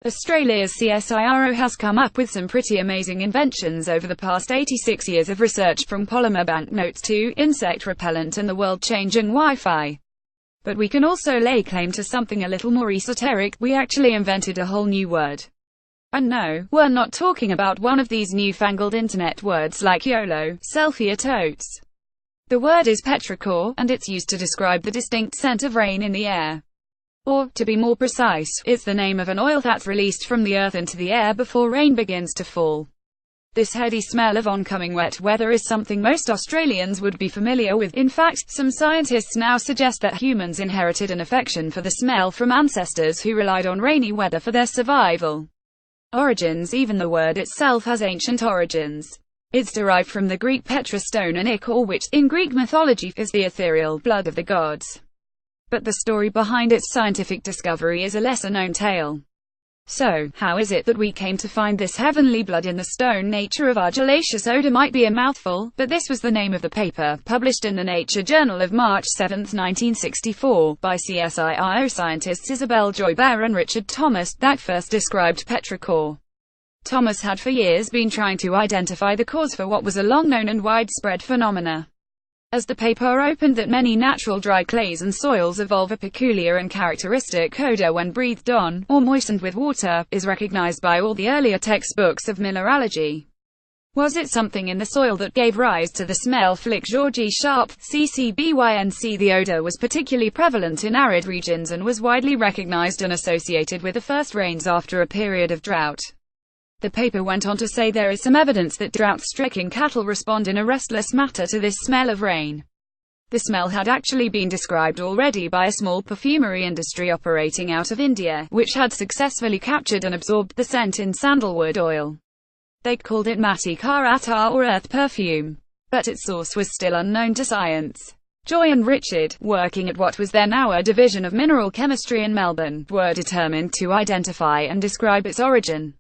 Australia's csiro has come up with some pretty amazing inventions over the past 86 years of research, from polymer banknotes to insect repellent and the world-changing Wi-Fi. But we can also lay claim to something a little more esoteric. We actually invented a whole new word. And no, we're not talking about one of these newfangled internet words like YOLO, selfie, or totes. The word is petrichor, and it's used to describe the distinct scent of rain in the air. Or, to be more precise, it's the name of an oil that's released from the earth into the air before rain begins to fall. This heady smell of oncoming wet weather is something most Australians would be familiar with. In fact, some scientists now suggest that humans inherited an affection for the smell from ancestors who relied on rainy weather for their survival. Origins. Even the word itself has ancient origins. It's derived from the Greek petra, stone, and ichor, which, in Greek mythology, is the ethereal blood of the gods. But the story behind its scientific discovery is a lesser-known tale. So, how is it that we came to find this heavenly blood in the stone? Nature of argillaceous odor might be a mouthful, but this was the name of the paper, published in the Nature Journal of March 7, 1964, by csiro scientists Isabel Joybert and Richard Thomas, that first described petrichor. Thomas had for years been trying to identify the cause for what was a long-known and widespread phenomena. As the paper opened, that many natural dry clays and soils evolve a peculiar and characteristic odor when breathed on, or moistened with water, is recognized by all the earlier textbooks of mineralogy. Was it something in the soil that gave rise to the smell? Flick Georgie Sharp, CCBYNC. The odor was particularly prevalent in arid regions and was widely recognized and associated with the first rains after a period of drought. The paper went on to say there is some evidence that drought-stricken cattle respond in a restless manner to this smell of rain. The smell had actually been described already by a small perfumery industry operating out of India, which had successfully captured and absorbed the scent in sandalwood oil. They called it Matti Ka Attar, or earth perfume. But its source was still unknown to science. Joy and Richard, working at what was then our Division of Mineral Chemistry in Melbourne, were determined to identify and describe its origin.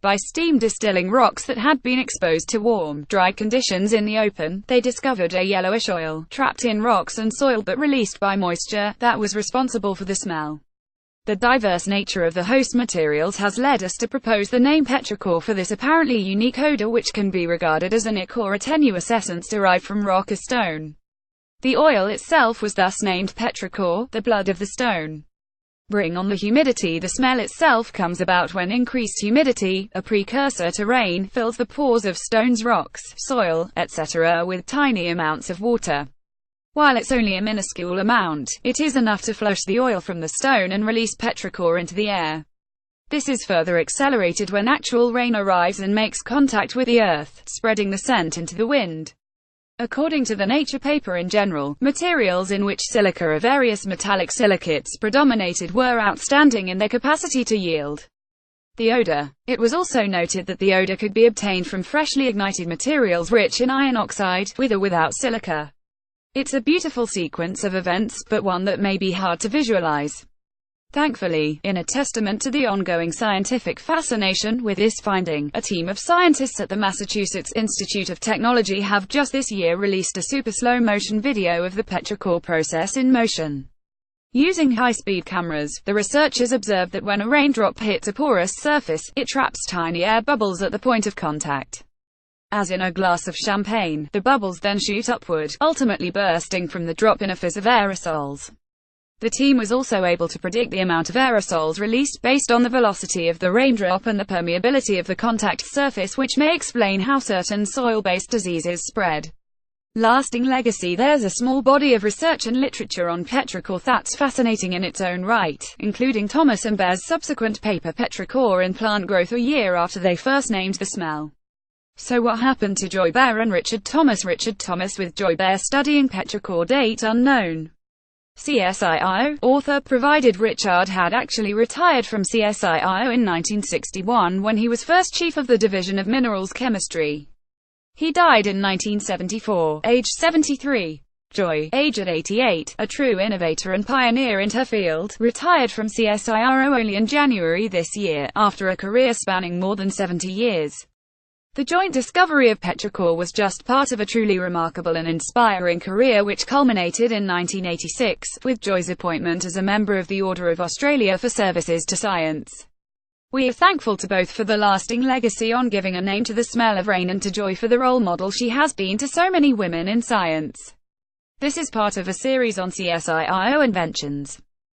By steam distilling rocks that had been exposed to warm, dry conditions in the open, they discovered a yellowish oil, trapped in rocks and soil but released by moisture, that was responsible for the smell. The diverse nature of the host materials has led us to propose the name petrichor for this apparently unique odor, which can be regarded as an ichor, a tenuous essence derived from rock or stone. The oil itself was thus named petrichor, the blood of the stone. Bring on the humidity. The smell itself comes about when increased humidity, a precursor to rain, fills the pores of stones, rocks, soil, etc. with tiny amounts of water. While it's only a minuscule amount, it is enough to flush the oil from the stone and release petrichor into the air. This is further accelerated when actual rain arrives and makes contact with the earth, spreading the scent into the wind. According to the Nature paper, in general, materials in which silica or various metallic silicates predominated were outstanding in their capacity to yield the odor. It was also noted that the odor could be obtained from freshly ignited materials rich in iron oxide, with or without silica. It's a beautiful sequence of events, but one that may be hard to visualize. Thankfully, in a testament to the ongoing scientific fascination with this finding, a team of scientists at the Massachusetts Institute of Technology have just this year released a super slow-motion video of the petrichor process in motion. Using high-speed cameras, the researchers observed that when a raindrop hits a porous surface, it traps tiny air bubbles at the point of contact. As in a glass of champagne, the bubbles then shoot upward, ultimately bursting from the drop in a fizz of aerosols. The team was also able to predict the amount of aerosols released based on the velocity of the raindrop and the permeability of the contact surface, which may explain how certain soil-based diseases spread. Lasting legacy. There's a small body of research and literature on petrichor that's fascinating in its own right, including Thomas and Bear's subsequent paper Petrichor in Plant Growth, a year after they first named the smell. So what happened to Joybert and Richard Thomas? Richard Thomas with Joybert studying petrichor, date unknown. csiro author provided Richard had actually retired from csiro in 1961 when he was first chief of the Division of Minerals Chemistry. He died in 1974, aged 73. Joy, aged 88, a true innovator and pioneer in her field, retired from csiro only in January this year, after a career spanning more than 70 years. The joint discovery of petrichor was just part of a truly remarkable and inspiring career which culminated in 1986, with Joy's appointment as a member of the Order of Australia for services to science. We are thankful to both for the lasting legacy on giving a name to the smell of rain and to Joy for the role model she has been to so many women in science. This is part of a series on CSIRO inventions.